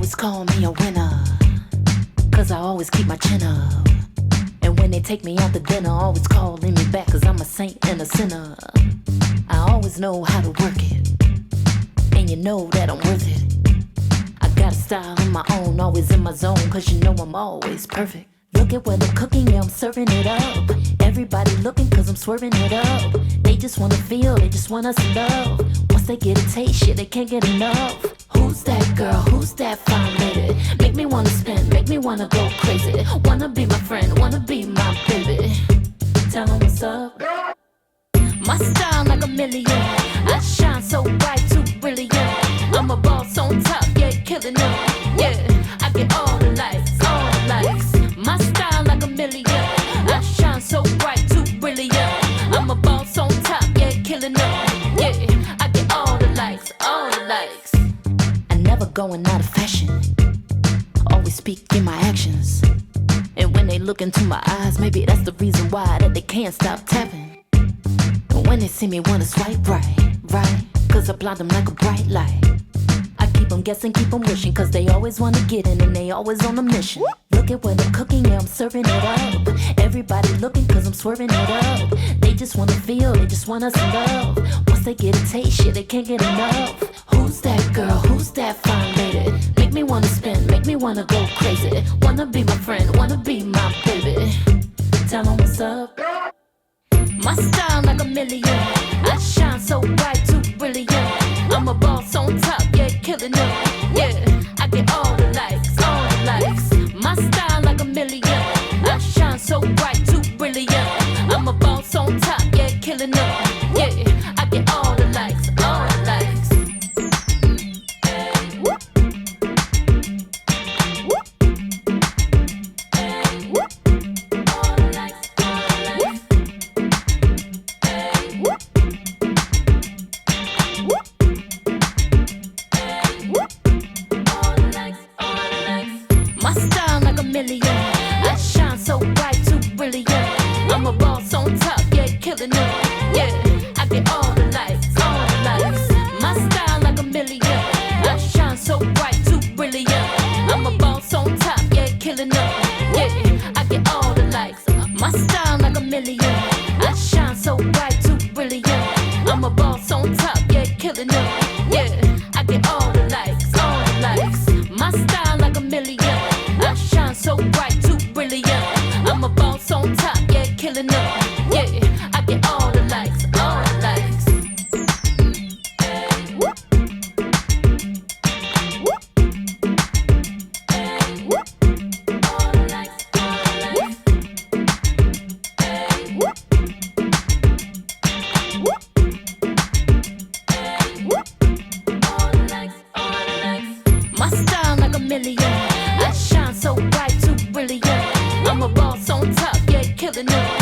always call me a winner, 'cause I always keep my chin up. And when they take me out to dinner, always calling me back, 'cause I'm a saint and a sinner. I always know how to work it, and you know that I'm worth it. I got a style of my own, always in my zone, 'cause you know I'm always perfect. Look at what I'm cooking, yeah, I'm serving it up. Everybody looking, 'cause I'm swerving it up. They just wanna feel, they just want us in love. Once they get a taste, shit, they can't get enough. Who's that girl? Who's that fine lady? Make me wanna spin, make me wanna go crazy. Wanna be my friend, wanna be my baby. Tell 'em what's up. My style like a million, I shine so bright, too brilliant. I'm a boss on top, yeah, killing them. Yeah, I get all the lights, all the lights. My style like a million, I shine so bright, too brilliant. I'm a boss on top, yeah, killing them. Yeah, I get all the likes, all the likes. I never going out of fashion, always speak in my actions. And when they look into my eyes, maybe that's the reason why that they can't stop tapping. And when they see me wanna swipe right, right, 'cause I blind them like a bright light. I keep them guessing, keep them wishing, 'cause they always wanna get in and they always on a mission. Look at what I'm cooking, yeah, I'm serving it up. Everybody looking, 'cause I'm swerving it up. They just wanna feel, they just want us in love. Once they get a taste, shit, they can't get enough. Who's that girl? Who's that fine lady? Make me wanna spin, make me wanna go crazy. Wanna be my friend, wanna be my baby. Tell 'em what's up. My style like a million, I shine so bright, too brilliant. I'm a boss on top, yeah, killing them. Yeah, I get all the likes, all the likes. My style like a million, I shine so bright, too brilliant. I'm a boss on top, yeah, killing them. Yeah, I get all the likes, all the likes. My style like a million, I shine so bright, too brilliant. I'm a boss on top, yeah, killing them. Yeah, I get all the likes, all the likes. My style like a million, I shine so bright, too brilliant. I'm a boss on top, yeah, killing them. Yeah, I get all the likes. My style like a million, I shine so bright, too brilliant. I'm a boss on top, yeah, killing them. Yeah, I get all the likes, all the likes. My style like a million, I shine so bright, too brilliant. I'm a boss on top, yeah, killing them. Yeah, I get all the likes, all the likes. My style like a million, I shine so bright, too brilliant. I'm a boss on top, yeah, killing them.